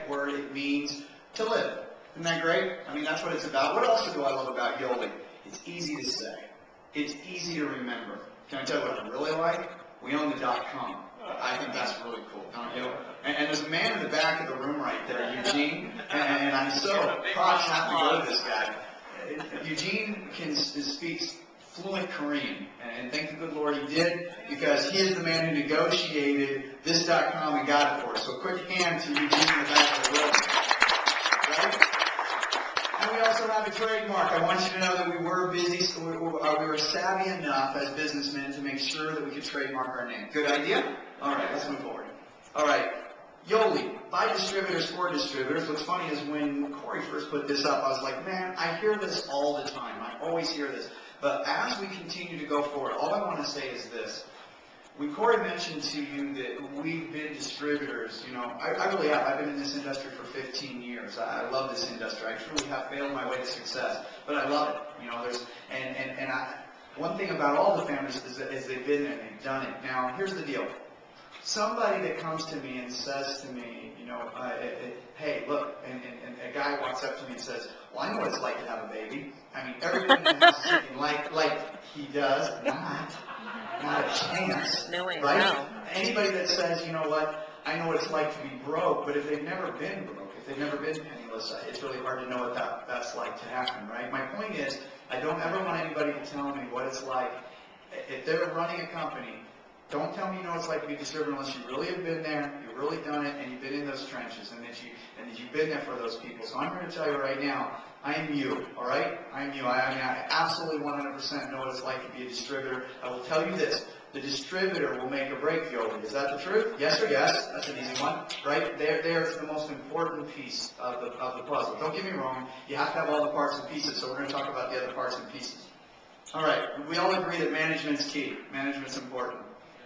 word, it means to live. Isn't that great? I mean, that's what it's about. What else do I love about Yoli? It's easy to say. It's easy to remember. Can I tell you what I really like? We own the .com. I think that's really cool, don't you? And there's a man in the back of the room right there, Eugene, and I'm so proud to have to go to this guy. Eugene speaks fluent Korean, and thank the good Lord he did, because he is the man who negotiated this .com and got it for us. So a quick hand to Eugene in the back of the room. Right? And we also have a trademark. I want you to know that we were busy, so we were savvy enough as businessmen to make sure that we could trademark our name. Good idea? All right, let's move forward. All right, Yoli, by distributors for distributors. What's funny is when Corey first put this up, I was like, man, I hear this all the time. I always hear this. But as we continue to go forward, all I want to say is this. When Corey mentioned to you that we've been distributors, you know, I really have. I've been in this industry for 15 years. I love this industry. I truly have failed my way to success, but I love it. You know, one thing about all the families is they've been there and they've done it. Now, here's the deal. Somebody that comes to me and says to me, you know, hey, look, and a guy walks up to me and says, well, I know what it's like to have a baby. I mean, everything in the house is looking like he does, not a chance, right? No. Anybody that says, you know what, I know what it's like to be broke, but if they've never been broke, if they've never been penniless, it's really hard to know what that's like to happen, right? My point is, I don't ever want anybody to tell me what it's like. If they're running a company, don't tell me you know what it's like to be a distributor unless you really have been there, you've really done it, and you've been in those trenches, and that you've been there for those people. So I'm here to tell you right now, I am you, all right? I am you. I absolutely 100% know what it's like to be a distributor. I will tell you this. The distributor will make or break Yoli. Is that the truth? Yes or yes? That's an easy one, right? There's the most important piece of the puzzle. Don't get me wrong. You have to have all the parts and pieces, so we're going to talk about the other parts and pieces. All right. We all agree that management's key. Management's important.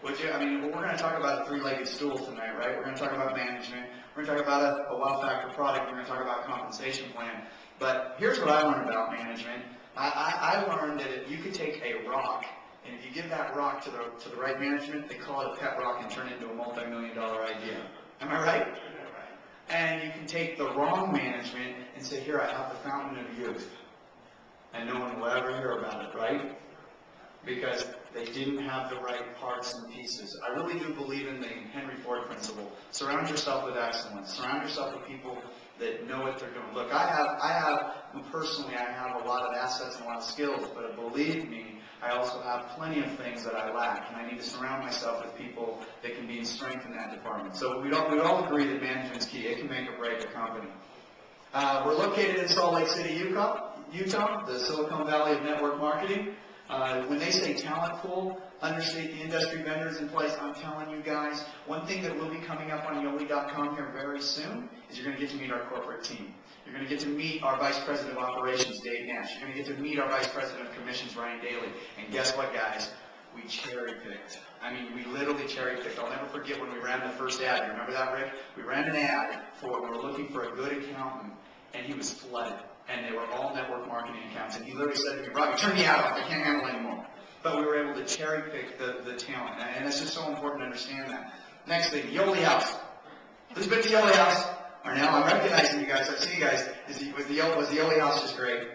I mean, we're going to talk about a three-legged stool tonight, right? We're going to talk about management. We're going to talk about a wow factor product. We're going to talk about a compensation plan. But here's what I learned about management. I learned that if you could take a rock, and if you give that rock to the right management, they call it a pet rock and turn it into a multi-million-dollar idea. Am I right? And you can take the wrong management and say, here, I have the fountain of youth. And no one will ever hear about it, right? Because they didn't have the right parts and pieces. I really do believe in the Henry Ford principle. Surround yourself with excellence. Surround yourself with people that know what they're doing. Look, personally, I have a lot of assets and a lot of skills, but believe me, I also have plenty of things that I lack, and I need to surround myself with people that can be in strength in that department. So we all agree that management's key. It can make or break a company. We're located in Salt Lake City, Utah, the Silicon Valley of network marketing. When they say talent pool, understate the industry vendors in place. I'm telling you guys, one thing that will be coming up on Yoli.com here very soon is you're going to get to meet our corporate team. You're going to get to meet our Vice President of Operations, Dave Nash. You're going to get to meet our Vice President of Commissions, Ryan Daly. And guess what, guys? We cherry-picked. I mean, we literally cherry-picked. I'll never forget when we ran the first ad. You remember that, Rick? We ran an ad we were looking for a good accountant, and he was flooded. And they were all network marketing accounts. And he literally said to me, Robby, turn the ad off. I can't handle it anymore. But we were able to cherry-pick the talent. And it's just so important to understand that. Next thing, Yoli House. Who's been to Yoli House? Or now I'm recognizing you guys. I see you guys. Was the Yoli House just great?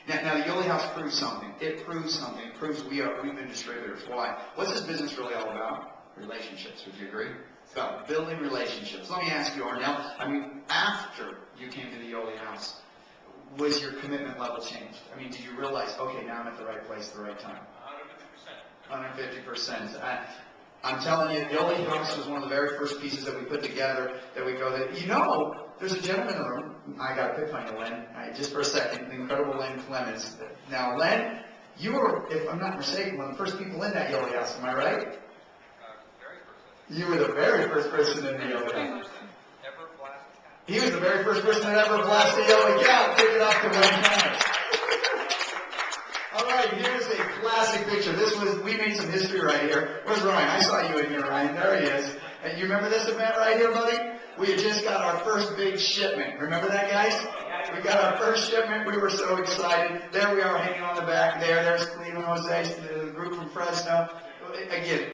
Now the Yoli House proves something. It proves something. It proves we've been distributors. Why? What's this business really all about? Relationships. Would you agree? It's about building relationships. Let me ask you, Arnell. I mean, after you came to the Yoli House, was your commitment level changed? I mean, did you realize, okay, now I'm at the right place at the right time? 150%. I'm telling you, Yoli House was one of the very first pieces that we put together that we go that, you know, there's a gentleman in the room. I got to pick on you, Len, just for a second, the incredible Len Clemens. Now, Len, you were, if I'm not mistaken, one of the first people in that Yoli House, am I right? You were the very first person in the Yoli House. He was the very first person that ever blasted Yoli. Yeah, pick it up to Len Clemens. All right, here's a classic picture. We made some history right here. Where's Ryan? I saw you in here, Ryan. There he is. And you remember this event right here, buddy? We had just got our first big shipment. Remember that, guys? We got our first shipment. We were so excited. There we are hanging on the back there. There's Cleveland, Jose, the group from Fresno. Again,